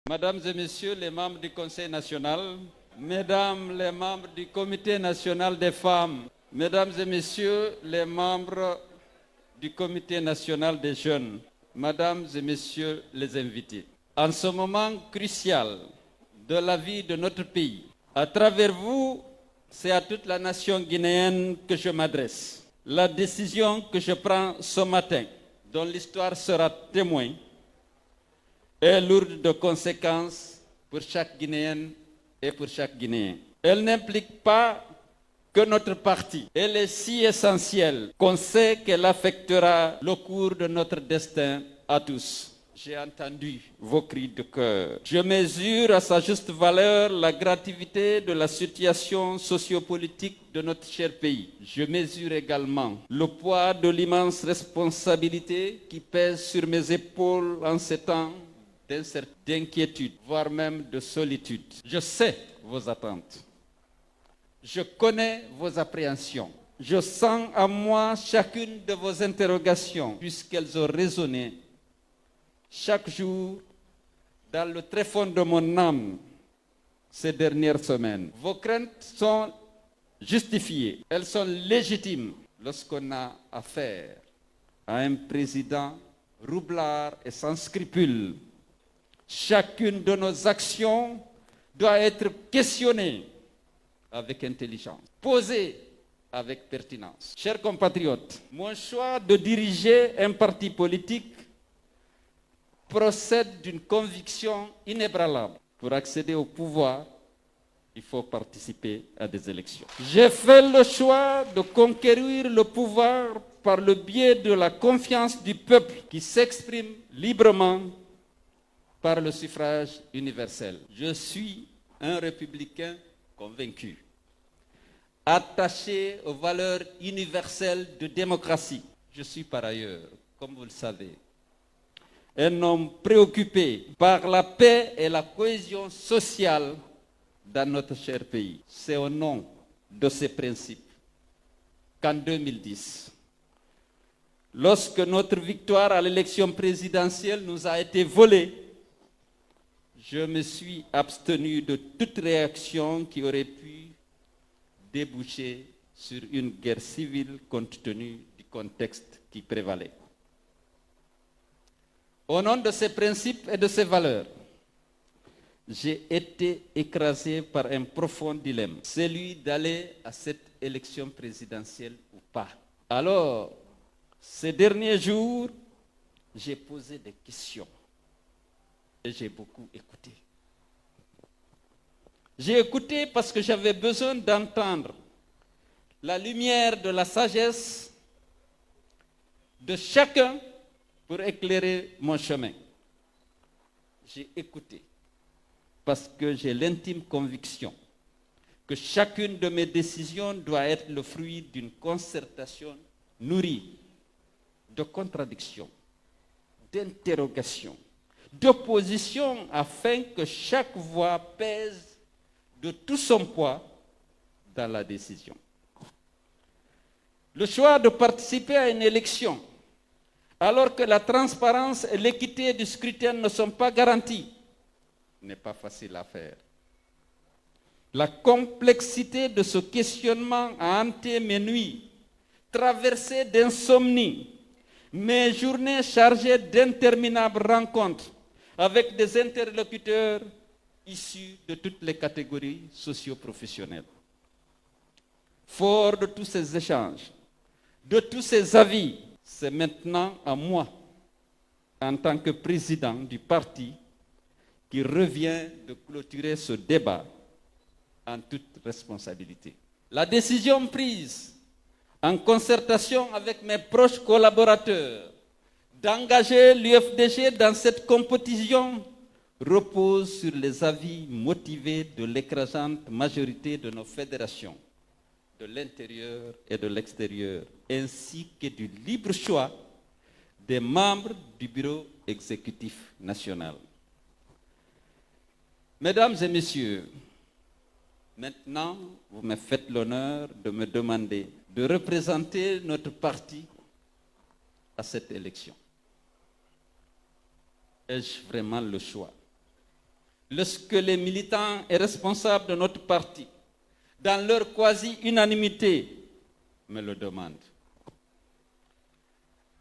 Mesdames et messieurs les membres du Conseil national, mesdames les membres du Comité national des femmes, mesdames et messieurs les membres du Comité national des jeunes, mesdames et messieurs les invités. En ce moment crucial de la vie de notre pays, à travers vous, c'est à toute la nation guinéenne que je m'adresse. La décision que je prends ce matin, dont l'histoire sera témoin, est lourde de conséquences pour chaque Guinéenne et pour chaque Guinéen. Elle n'implique pas que notre parti. Elle est si essentielle qu'on sait qu'elle affectera le cours de notre destin à tous. J'ai entendu vos cris de cœur. Je mesure à sa juste valeur la gravité de la situation sociopolitique de notre cher pays. Je mesure également le poids de l'immense responsabilité qui pèse sur mes épaules en ces temps d'inquiétude, voire même de solitude. Je sais vos attentes. Je connais vos appréhensions. Je sens en moi chacune de vos interrogations, puisqu'elles ont résonné chaque jour dans le tréfonds de mon âme ces dernières semaines. Vos craintes sont justifiées, elles sont légitimes lorsqu'on a affaire à un président roublard et sans scrupules. Chacune de nos actions doit être questionnée avec intelligence, posée avec pertinence. Chers compatriotes, mon choix de diriger un parti politique procède d'une conviction inébranlable. Pour accéder au pouvoir, il faut participer à des élections. J'ai fait le choix de conquérir le pouvoir par le biais de la confiance du peuple qui s'exprime librement par le suffrage universel. Je suis un républicain convaincu, attaché aux valeurs universelles de démocratie. Je suis par ailleurs, comme vous le savez, un homme préoccupé par la paix et la cohésion sociale dans notre cher pays. C'est au nom de ces principes qu'en 2010, lorsque notre victoire à l'élection présidentielle nous a été volée, je me suis abstenu de toute réaction qui aurait pu déboucher sur une guerre civile compte tenu du contexte qui prévalait. Au nom de ces principes et de ces valeurs, j'ai été écrasé par un profond dilemme, celui d'aller à cette élection présidentielle ou pas. Alors, ces derniers jours, j'ai posé des questions. Et j'ai beaucoup écouté. J'ai écouté parce que j'avais besoin d'entendre la lumière de la sagesse de chacun pour éclairer mon chemin. J'ai écouté parce que j'ai l'intime conviction que chacune de mes décisions doit être le fruit d'une concertation nourrie de contradictions, d'interrogations, d'opposition afin que chaque voix pèse de tout son poids dans la décision. Le choix de participer à une élection alors que la transparence et l'équité du scrutin ne sont pas garanties n'est pas facile à faire. La complexité de ce questionnement a hanté mes nuits, traversées d'insomnie, mes journées chargées d'interminables rencontres avec des interlocuteurs issus de toutes les catégories socio-professionnelles. Fort de tous ces échanges, de tous ces avis, c'est maintenant à moi, en tant que président du parti, qui revient de clôturer ce débat en toute responsabilité. La décision prise en concertation avec mes proches collaborateurs d'engager l'UFDG dans cette compétition repose sur les avis motivés de l'écrasante majorité de nos fédérations, de l'intérieur et de l'extérieur, ainsi que du libre choix des membres du bureau exécutif national. Mesdames et messieurs, maintenant, vous me faites l'honneur de me demander de représenter notre parti à cette élection. Ai-je vraiment le choix? lorsque les militants et responsables de notre parti, dans leur quasi-unanimité, me le demandent.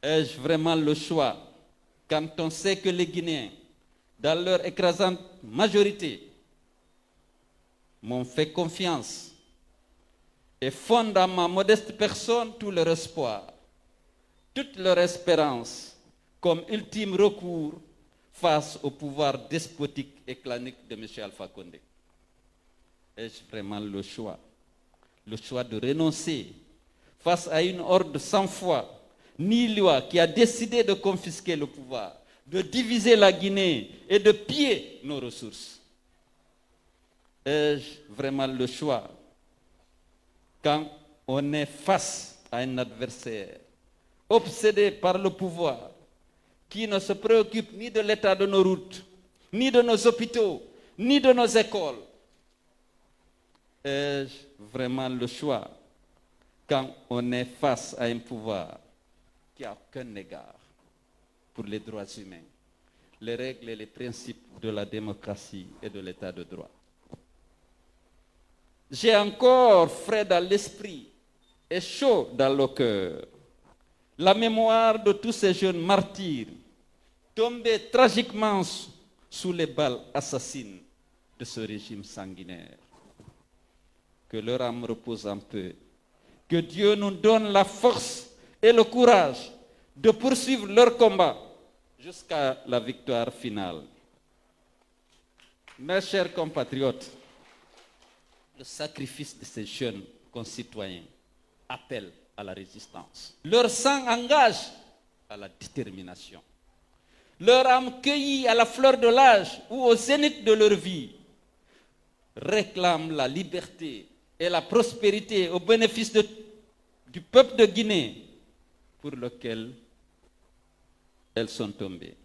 Ai-je vraiment le choix quand on sait que les Guinéens, dans leur écrasante majorité, m'ont fait confiance et fondent dans ma modeste personne tout leur espoir, toute leur espérance comme ultime recours face au pouvoir despotique et clanique de M. Alpha Condé? Ai-je vraiment le choix de renoncer face à une horde sans foi ni loi qui a décidé de confisquer le pouvoir, de diviser la Guinée et de piller nos ressources? Ai-je vraiment le choix quand on est face à un adversaire obsédé par le pouvoir, qui ne se préoccupe ni de l'état de nos routes, ni de nos hôpitaux, ni de nos écoles? Ai-je vraiment le choix quand on est face à un pouvoir qui n'a aucun égard pour les droits humains, les règles et les principes de la démocratie et de l'état de droit? J'ai encore frais dans l'esprit et chaud dans le cœur la mémoire de tous ces jeunes martyrs tombés tragiquement sous les balles assassines de ce régime sanguinaire. Que leur âme repose en paix. Que Dieu nous donne la force et le courage de poursuivre leur combat jusqu'à la victoire finale. Mes chers compatriotes, le sacrifice de ces jeunes concitoyens appelle à la résistance. Leur sang engage à la détermination. Leur âme cueillie à la fleur de l'âge ou au zénith de leur vie réclame la liberté et la prospérité au bénéfice du peuple de Guinée pour lequel elles sont tombées.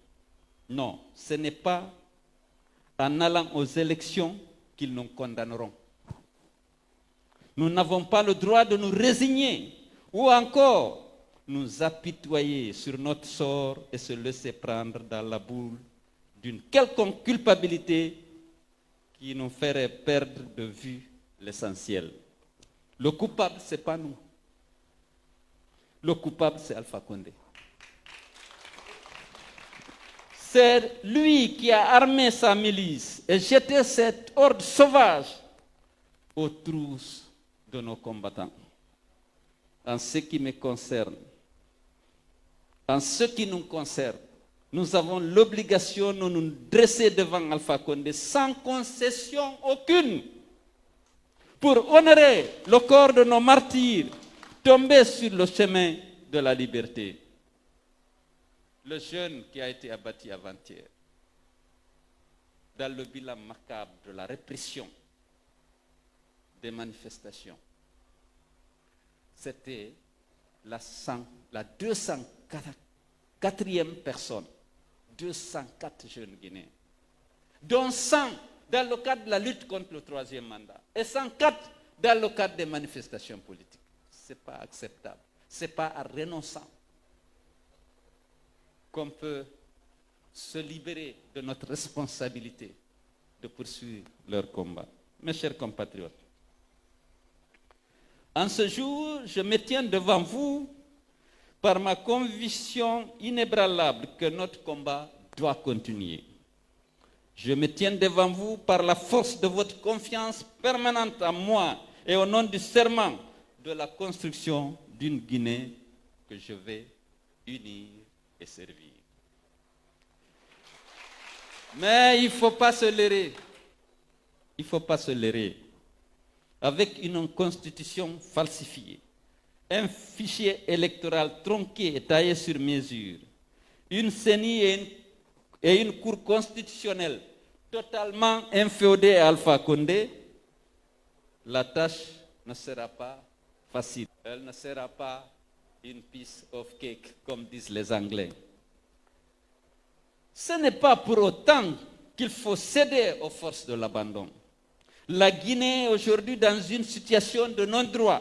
Non, ce n'est pas en allant aux élections qu'ils nous condamneront. Nous n'avons pas le droit de nous résigner ou encore nous apitoyer sur notre sort et se laisser prendre dans la boule d'une quelconque culpabilité qui nous ferait perdre de vue l'essentiel. Le coupable, ce n'est pas nous. Le coupable, c'est Alpha Condé. C'est lui qui a armé sa milice et jeté cette horde sauvage aux trousses de nos combattants. En ce qui me concerne, en ce qui nous concerne, nous avons l'obligation de nous dresser devant Alpha Condé sans concession aucune pour honorer le corps de nos martyrs tombés sur le chemin de la liberté. Le jeune qui a été abattu avant-hier, dans le bilan macabre de la répression des manifestations, c'était la 204e personne, 204 jeunes Guinéens, dont 100 dans le cadre de la lutte contre le troisième mandat et 104 dans le cadre des manifestations politiques. Ce n'est pas acceptable. Ce n'est pas en renonçant qu'on peut se libérer de notre responsabilité de poursuivre leur combat. Mes chers compatriotes, en ce jour, je me tiens devant vous par ma conviction inébranlable que notre combat doit continuer. Je me tiens devant vous par la force de votre confiance permanente en moi et au nom du serment de la construction d'une Guinée que je vais unir et servir. Mais il ne faut pas se leurrer. Il ne faut pas se leurrer. Avec une constitution falsifiée, un fichier électoral tronqué et taillé sur mesure, une CENI et une cour constitutionnelle totalement inféodée à Alpha Condé, la tâche ne sera pas facile. Elle ne sera pas une piece of cake, comme disent les Anglais. Ce n'est pas pour autant qu'il faut céder aux forces de l'abandon. La Guinée est aujourd'hui dans une situation de non-droit.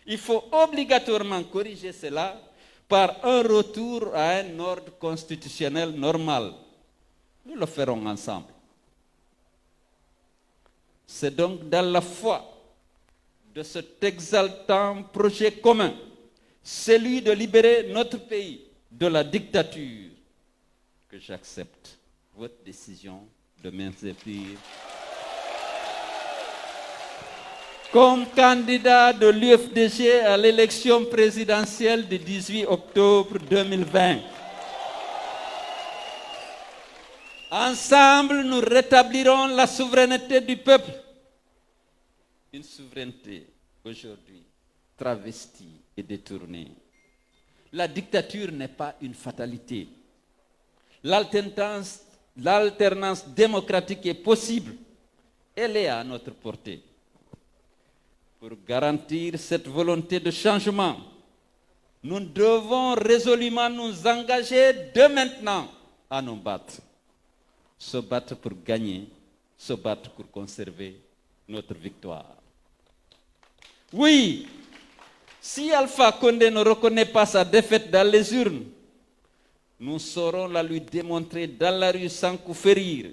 Il faut obligatoirement corriger cela par un retour à un ordre constitutionnel normal. Nous le ferons ensemble. C'est donc dans la foi de cet exaltant projet commun, celui de libérer notre pays de la dictature, que j'accepte votre décision de m'inscrire comme candidat de l'UFDG à l'élection présidentielle du 18 octobre 2020. Ensemble, nous rétablirons la souveraineté du peuple. Une souveraineté aujourd'hui travestie et détournée. La dictature n'est pas une fatalité. L'alternance démocratique est possible. Elle est à notre portée. Pour garantir cette volonté de changement, nous devons résolument nous engager dès maintenant à nous battre. Se battre pour gagner, se battre pour conserver notre victoire. Oui, si Alpha Condé ne reconnaît pas sa défaite dans les urnes, nous saurons la lui démontrer dans la rue sans coup férir.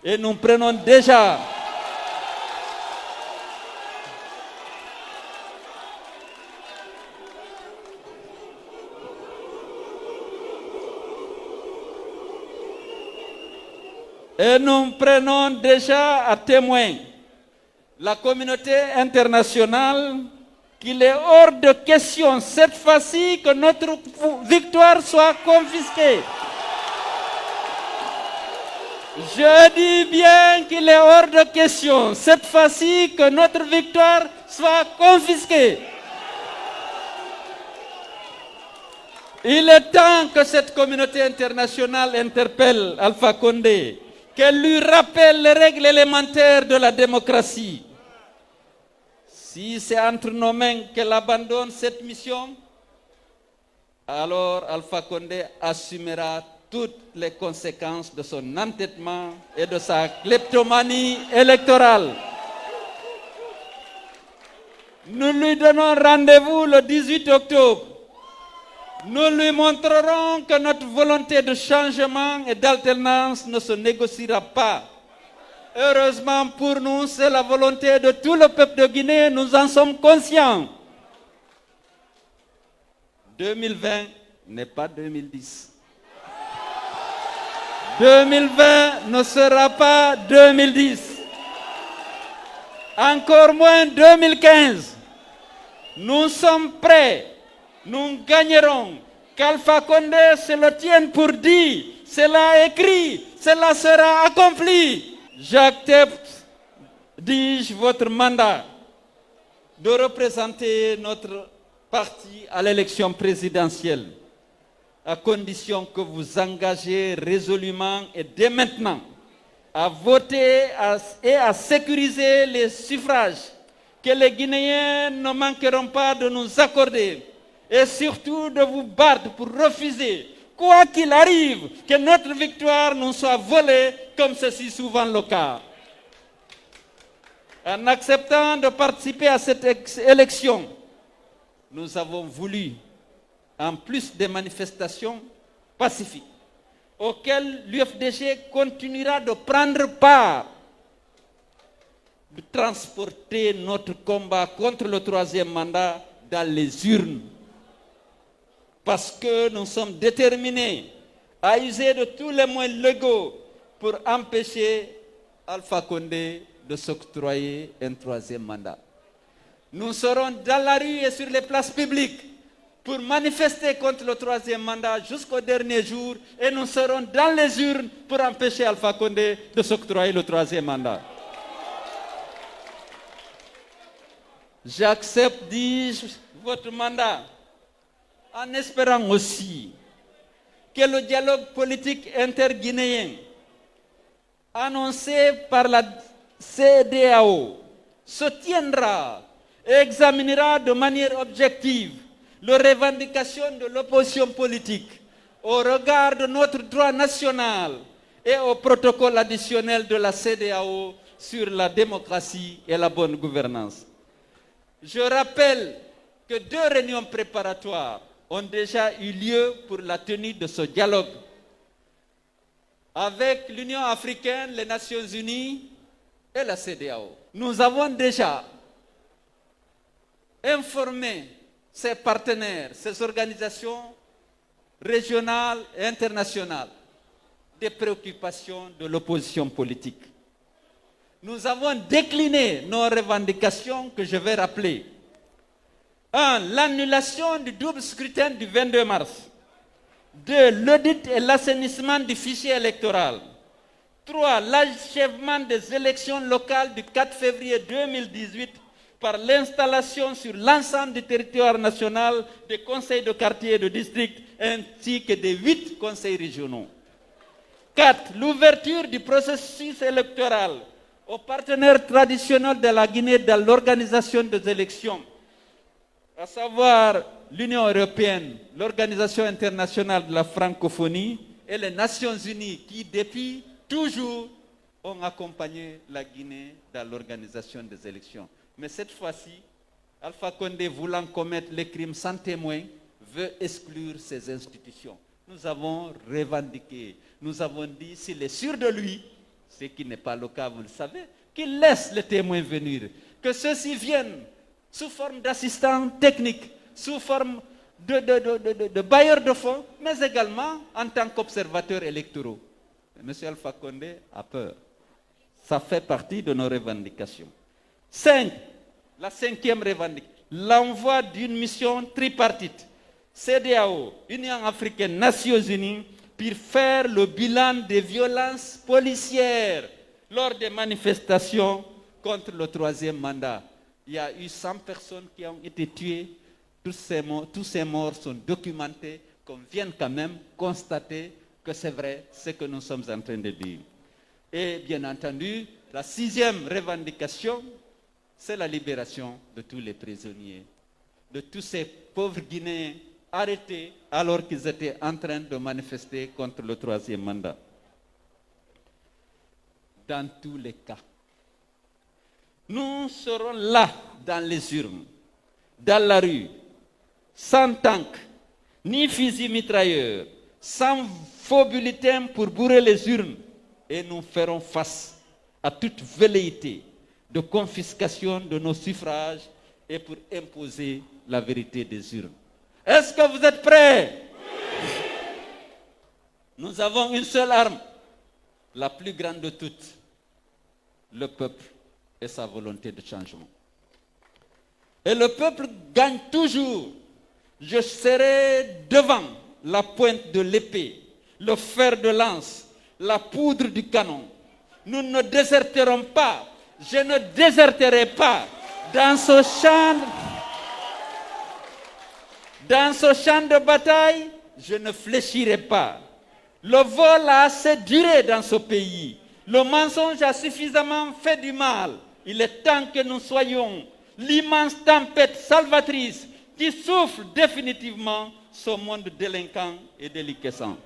Et nous prenons déjà à témoin la communauté internationale qu'il est hors de question cette fois-ci que notre victoire soit confisquée. Je dis bien qu'il est hors de question cette fois-ci que notre victoire soit confisquée. Il est temps que cette communauté internationale interpelle Alpha Condé, qu'elle lui rappelle les règles élémentaires de la démocratie. Si c'est entre nos mains qu'elle abandonne cette mission, alors Alpha Condé assumera toutes les conséquences de son entêtement et de sa kleptomanie électorale. Nous lui donnons rendez-vous le 18 octobre. Nous lui montrerons que notre volonté de changement et d'alternance ne se négociera pas. Heureusement pour nous, c'est la volonté de tout le peuple de Guinée, nous en sommes conscients. 2020 n'est pas 2010. 2020 ne sera pas 2010. Encore moins 2015. Nous sommes prêts. Nous gagnerons. Qu'Alpha Condé se le tienne pour dit. Cela écrit. Cela sera accompli. J'accepte, dis-je, votre mandat de représenter notre parti à l'élection présidentielle, à condition que vous engagez résolument et dès maintenant à voter et à sécuriser les suffrages que les Guinéens ne manqueront pas de nous accorder, et surtout de vous battre pour refuser, quoi qu'il arrive, que notre victoire nous soit volée comme c'est si souvent le cas. En acceptant de participer à cette élection, nous avons voulu, en plus des manifestations pacifiques, auxquelles l'UFDG continuera de prendre part, de transporter notre combat contre le troisième mandat dans les urnes. Parce que nous sommes déterminés à user de tous les moyens légaux pour empêcher Alpha Condé de s'octroyer un troisième mandat. Nous serons dans la rue et sur les places publiques pour manifester contre le troisième mandat jusqu'au dernier jour, et nous serons dans les urnes pour empêcher Alpha Condé de s'octroyer le troisième mandat. J'accepte, dis-je, votre mandat, en espérant aussi que le dialogue politique interguinéen annoncé par la CEDEAO se tiendra et examinera de manière objective les revendications de l'opposition politique au regard de notre droit national et au protocole additionnel de la CEDEAO sur la démocratie et la bonne gouvernance. Je rappelle que 2 réunions préparatoires ont déjà eu lieu pour la tenue de ce dialogue avec l'Union africaine, les Nations unies et la CEDEAO. Nous avons déjà informé ces partenaires, ces organisations régionales et internationales des préoccupations de l'opposition politique. Nous avons décliné nos revendications que je vais rappeler. 1. L'annulation du double scrutin du 22 mars. 2. L'audit et l'assainissement du fichier électoral. 3. L'achèvement des élections locales du 4 février 2018 par l'installation sur l'ensemble du territoire national des conseils de quartier et de district ainsi que des 8 conseils régionaux. 4. L'ouverture du processus électoral aux partenaires traditionnels de la Guinée dans l'organisation des élections, à savoir l'Union européenne, l'Organisation internationale de la francophonie et les Nations unies qui, depuis toujours, ont accompagné la Guinée dans l'organisation des élections. Mais cette fois-ci, Alpha Condé, voulant commettre les crimes sans témoin, veut exclure ces institutions. Nous avons revendiqué, nous avons dit, s'il est sûr de lui, ce qui n'est pas le cas, vous le savez, qu'il laisse les témoins venir, que ceux-ci viennent sous forme d'assistants techniques, sous forme de bailleurs de fonds, mais également en tant qu'observateurs électoraux. M. Alpha Condé a peur. Ça fait partie de nos revendications. 5. La 5e revendication. L'envoi d'une mission tripartite. CEDEAO, Union africaine, Nations unies, pour faire le bilan des violences policières lors des manifestations contre le 3e mandat. Il y a eu 100 personnes qui ont été tuées. Tous ces morts sont documentés, qu'on vienne quand même constater que c'est vrai ce que nous sommes en train de dire. Et bien entendu, la 6e revendication, c'est la libération de tous les prisonniers, de tous ces pauvres Guinéens arrêtés alors qu'ils étaient en train de manifester contre le 3e mandat. Dans tous les cas, nous serons là dans les urnes, dans la rue, sans tank, ni fusil mitrailleur, sans faux bulletins pour bourrer les urnes, et nous ferons face à toute velléité de confiscation de nos suffrages et pour imposer la vérité des urnes. Est-ce que vous êtes prêts? Oui. Nous avons une seule arme, la plus grande de toutes, le peuple et sa volonté de changement. Et le peuple gagne toujours. Je serai devant la pointe de l'épée, le fer de lance, la poudre du canon. Nous ne déserterons pas. Je ne déserterai pas dans ce champ de bataille. Je ne fléchirai pas. Le vol a assez duré dans ce pays. Le mensonge a suffisamment fait du mal. Il est temps que nous soyons l'immense tempête salvatrice qui souffle définitivement ce monde délinquant et déliquescent.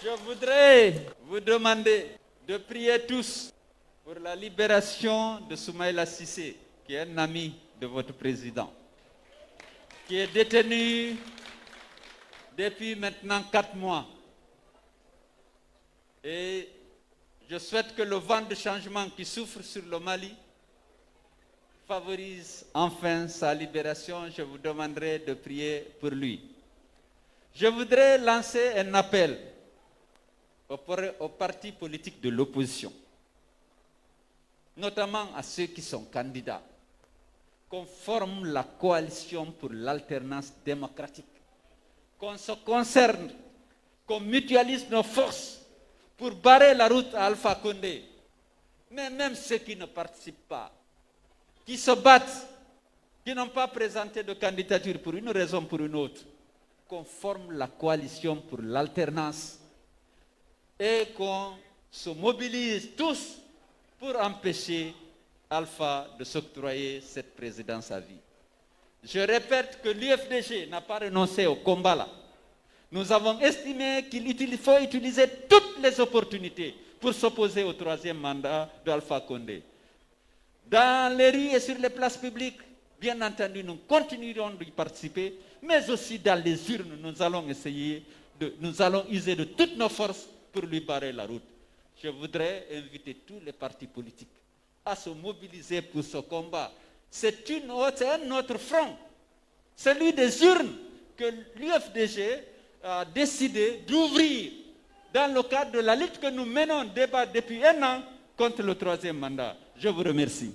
Je voudrais vous demander de prier tous pour la libération de Soumaïla Cissé, qui est un ami de votre président, qui est détenu depuis maintenant 4 mois. Et je souhaite que le vent de changement qui souffle sur le Mali favorise enfin sa libération. Je vous demanderai de prier pour lui. Je voudrais lancer un appel aux partis politiques de l'opposition, notamment à ceux qui sont candidats, qu'on forme la coalition pour l'alternance démocratique, qu'on se concerne, qu'on mutualise nos forces pour barrer la route à Alpha Condé. Mais même ceux qui ne participent pas, qui se battent, qui n'ont pas présenté de candidature pour une raison ou pour une autre, qu'on forme la coalition pour l'alternance et qu'on se mobilise tous pour empêcher Alpha de s'octroyer cette présidence à vie. Je répète que l'UFDG n'a pas renoncé au combat là. Nous avons estimé qu'il faut utiliser toutes les opportunités pour s'opposer au 3e mandat d'Alpha Condé. Dans les rues et sur les places publiques, bien entendu, nous continuerons d'y participer, mais aussi dans les urnes, nous allons user de toutes nos forces pour lui barrer la route. je voudrais inviter tous les partis politiques à se mobiliser pour ce combat. C'est un autre front, celui des urnes, que l'UFDG a décidé d'ouvrir dans le cadre de la lutte que nous menons depuis un an contre le troisième mandat. Je vous remercie.